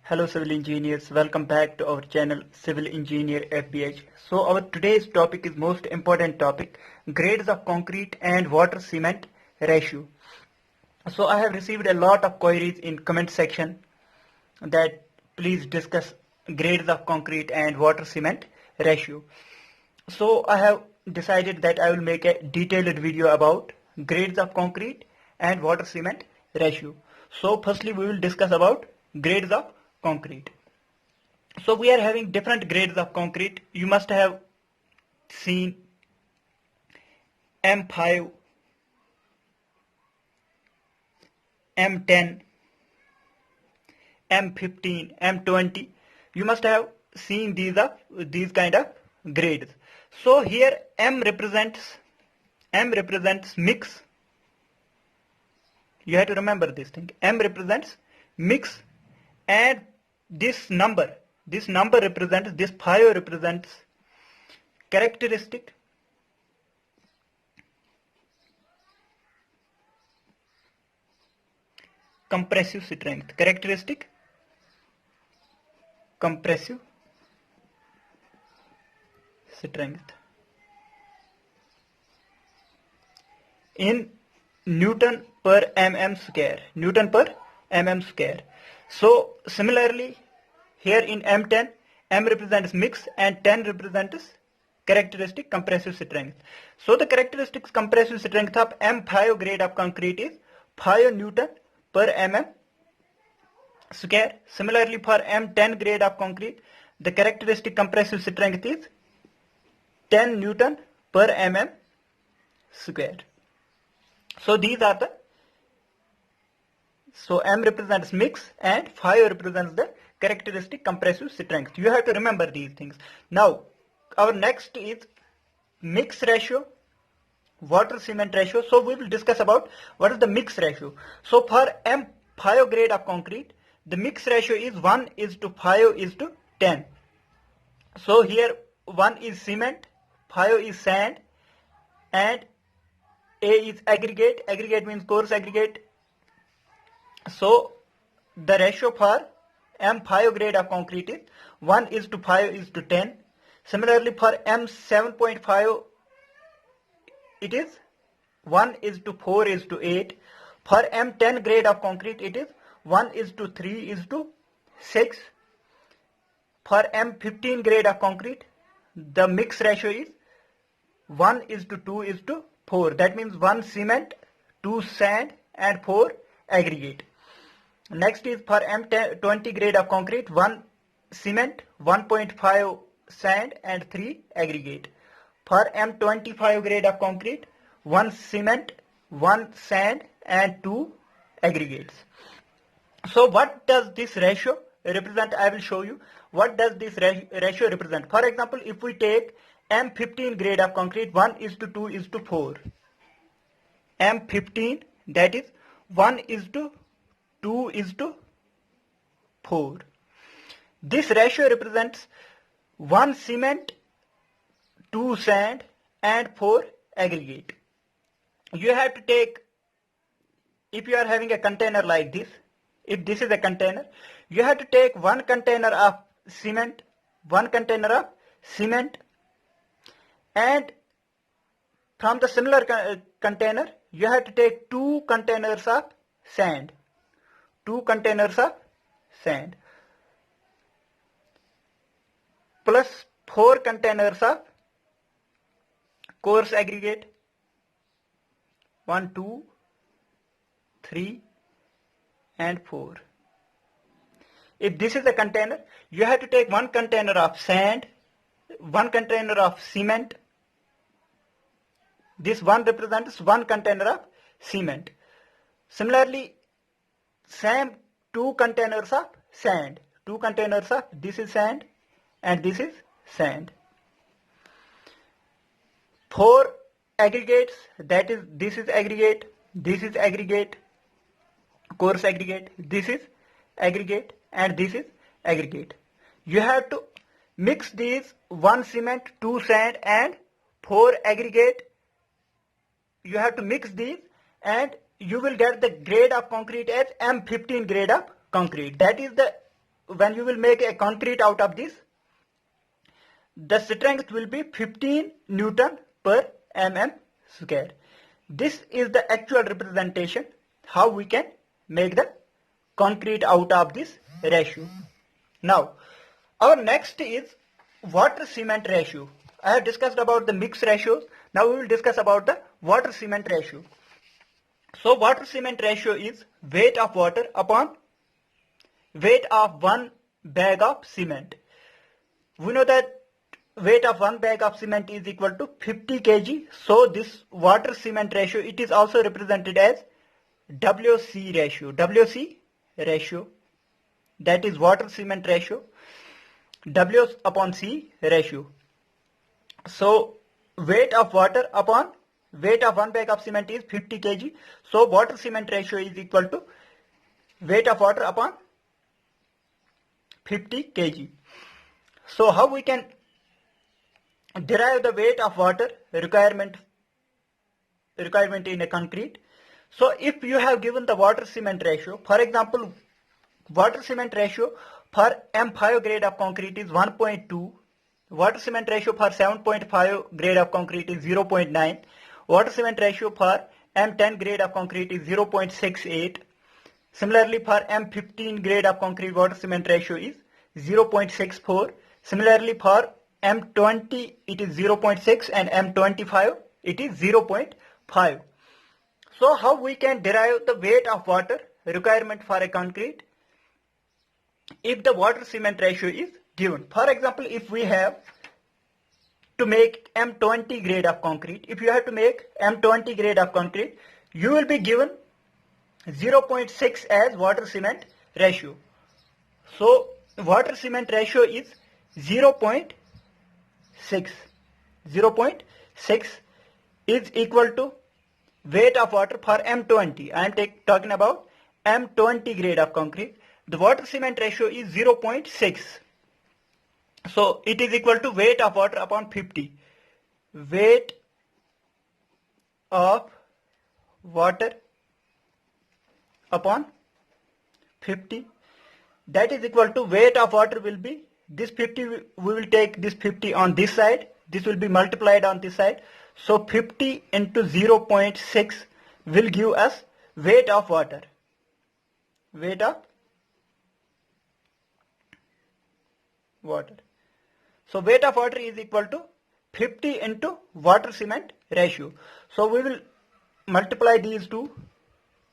Hello civil engineers, welcome back to our channel Civil Engineer FBH. So our today's topic is most important topic, grades of concrete and water cement ratio. So I have received a lot of queries in comment section that please discuss grades of concrete and water cement ratio. So I have decided that I will make a detailed video about grades of concrete and water cement ratio. So firstly we will discuss about grades of concrete. So we are having different grades of concrete. You must have seen M5, M10, M15, M20. You must have seen these kind of grades. So here M represents mix. You have to remember this thing. M represents mix, and this number represents, this 5 represents characteristic, compressive strength, characteristic compressive strength in Newton per mm square, Newton per mm square. So similarly here in M10, M represents mix and 10 represents characteristic compressive strength. So the characteristic compressive strength of M5 grade of concrete is 5 Newton per mm square. Similarly for M10 grade of concrete, the characteristic compressive strength is 10 Newton per mm square. So these are the, so M represents mix and 5 represents the characteristic compressive strength. You have to remember these things. Now our next is mix ratio, water cement ratio. So we will discuss about what is the mix ratio. So for M5 grade of concrete, the mix ratio is 1:5:10. So here 1 is cement, 5 is sand, and A is aggregate. Aggregate means coarse aggregate. So the ratio for M5 grade of concrete is 1:5:10. Similarly for M7.5 it is 1:4:8. For M10 grade of concrete it is 1:3:6. For M15 grade of concrete the mix ratio is 1:2:4. That means 1 cement, 2 sand and 4 aggregate. Next is for M20 grade of concrete, 1 cement, 1.5 sand and 3 aggregate. For M25 grade of concrete, 1 cement, 1 sand and 2 aggregates. So what does this ratio represent? I will show you what does this ratio represent. For example, if we take M15 grade of concrete, 1:2:4. M15, that is 1:2:4. This ratio represents 1 cement, 2 sand and 4 aggregate. You have to take, if you are having a container like this, if this is a container, you have to take 1 container of cement, 1 container of cement, and from the similar container you have to take 2 containers of sand, 2 containers of sand, plus 4 containers of coarse aggregate, 1, 2, 3 and 4. If this is a container, you have to take 1 container of sand, 1 container of cement. This 1 represents 1 container of cement. Similarly, same 2 containers of sand, 2 containers of, this is sand and this is sand. 4 aggregates, that is, this is aggregate, this is aggregate, coarse aggregate, this is aggregate and this is aggregate. You have to mix these 1 cement, 2 sand and 4 aggregate. You have to mix these and you will get the grade of concrete as M15 grade of concrete. That is the when you will make a concrete out of this, the strength will be 15 Newton per mm square. This is the actual representation how we can make the concrete out of this ratio. Now, our next is water cement ratio. I have discussed about the mix ratios. Now we will discuss about the water cement ratio. So water cement ratio is weight of water upon weight of one bag of cement. We know that weight of one bag of cement is equal to 50 kg. So this water cement ratio, it is also represented as WC ratio. WC ratio, that is water cement ratio. W upon C ratio. So weight of water upon weight of one bag of cement is 50 kg. So water cement ratio is equal to weight of water upon 50 kg. So how we can derive the weight of water requirement in a concrete? So if you have given the water cement ratio, for example, water cement ratio for M5 grade of concrete is 1.2. Water cement ratio for 7.5 grade of concrete is 0.9. Water cement ratio for M10 grade of concrete is 0.68. Similarly, for M15 grade of concrete, water cement ratio is 0.64. Similarly, for M20 it is 0.6 and M25 it is 0.5. So how we can derive the weight of water requirement for a concrete if the water cement ratio is given? For example, if we have to make M20 grade of concrete, if you have to make M20 grade of concrete, you will be given 0.6 as water cement ratio. So water cement ratio is 0.6. 0.6 is equal to weight of water for M20. I am talking about M20 grade of concrete. The water cement ratio is 0.6. So it is equal to weight of water upon 50. Weight of water upon 50. That is equal to weight of water will be this 50. We will take this 50 on this side. This will be multiplied on this side. So 50 into 0.6 will give us weight of water. Weight of water. So weight of water is equal to 50 into water cement ratio. So we will multiply these two.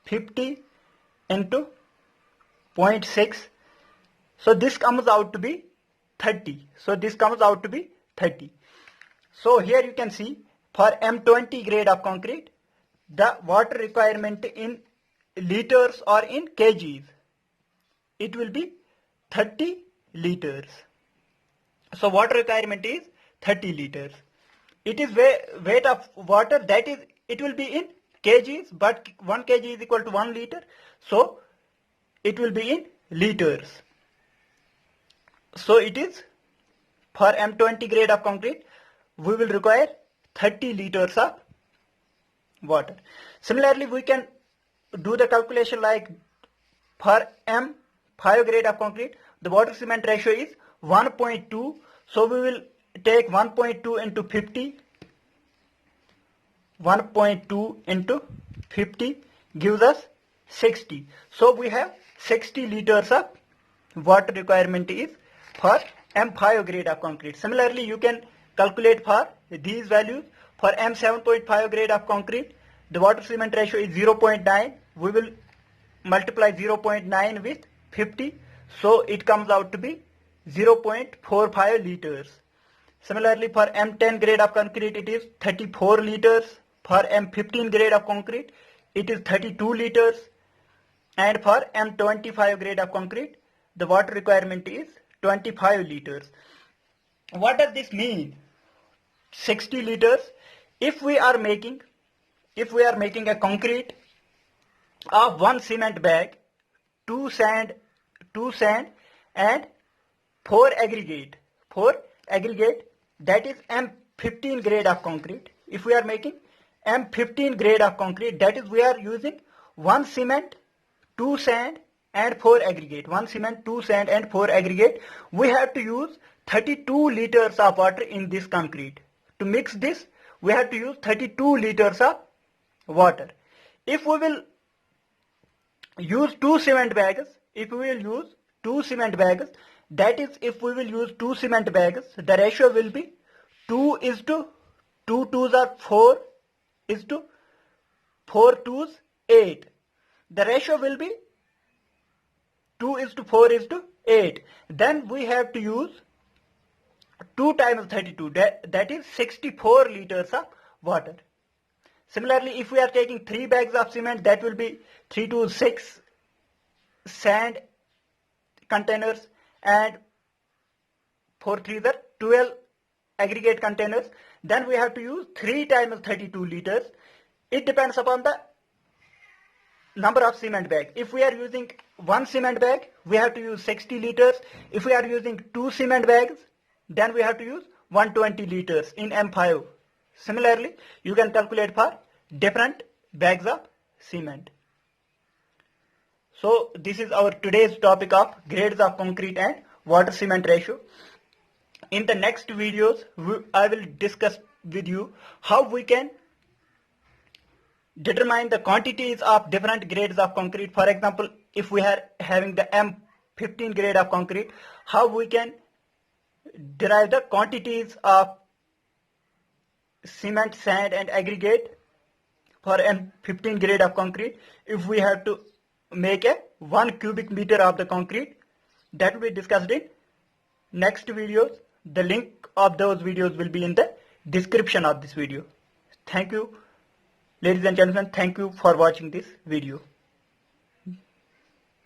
50 into 0.6. So this comes out to be 30. So this comes out to be 30. So here you can see for M20 grade of concrete, the water requirement in liters or in kgs, it will be 30 liters. So water requirement is 30 liters. It is weight of water, that is, it will be in kgs, but 1 kg is equal to 1 liter. So it will be in liters. So it is for M20 grade of concrete, we will require 30 liters of water. Similarly, we can do the calculation like for M5 grade of concrete, the water cement ratio is 1.2. So we will take 1.2 into 50. 1.2 into 50 gives us 60. So we have 60 liters of water requirement is for M5 grade of concrete. Similarly, you can calculate for these values. For M7.5 grade of concrete, the water cement ratio is 0.9. We will multiply 0.9 with 50. So it comes out to be 0.45 liters. Similarly, for M10 grade of concrete, it is 34 liters. For M15 grade of concrete, it is 32 liters. And for M25 grade of concrete, the water requirement is 25 liters. What does this mean? 60 liters. If we are making a concrete of 1 cement bag, 2 sand and 4 aggregate, that is M15 grade of concrete. If we are making M15 grade of concrete, that is we are using 1 cement, 2 sand and 4 aggregate, 1 cement, 2 sand and 4 aggregate, we have to use 32 liters of water in this concrete. To mix this, we have to use 32 liters of water. If we will use 2 cement bags, that is, if we will use 2 cement bags, the ratio will be 2 is to 2 twos are 4 is to 4 twos 8. The ratio will be 2 is to 4 is to 8. Then we have to use 2 times 32, that is 64 liters of water. Similarly, if we are taking 3 bags of cement, that will be 3 to 6 sand containers and 4 3 are 12 aggregate containers. Then we have to use 3 times 32 liters. It depends upon the number of cement bags. If we are using 1 cement bag, we have to use 60 liters. If we are using 2 cement bags, then we have to use 120 liters in M5. Similarly, you can calculate for different bags of cement. So this is our today's topic of grades of concrete and water cement ratio. In the next videos, I will discuss with you how we can determine the quantities of different grades of concrete. For example, if we are having the M15 grade of concrete, how we can derive the quantities of cement, sand and aggregate for M15 grade of concrete. If we have to make a 1 cubic meter of the concrete, that will be discussed in next videos. The link of those videos will be in the description of this video. Thank you, ladies and gentlemen. Thank you for watching this video.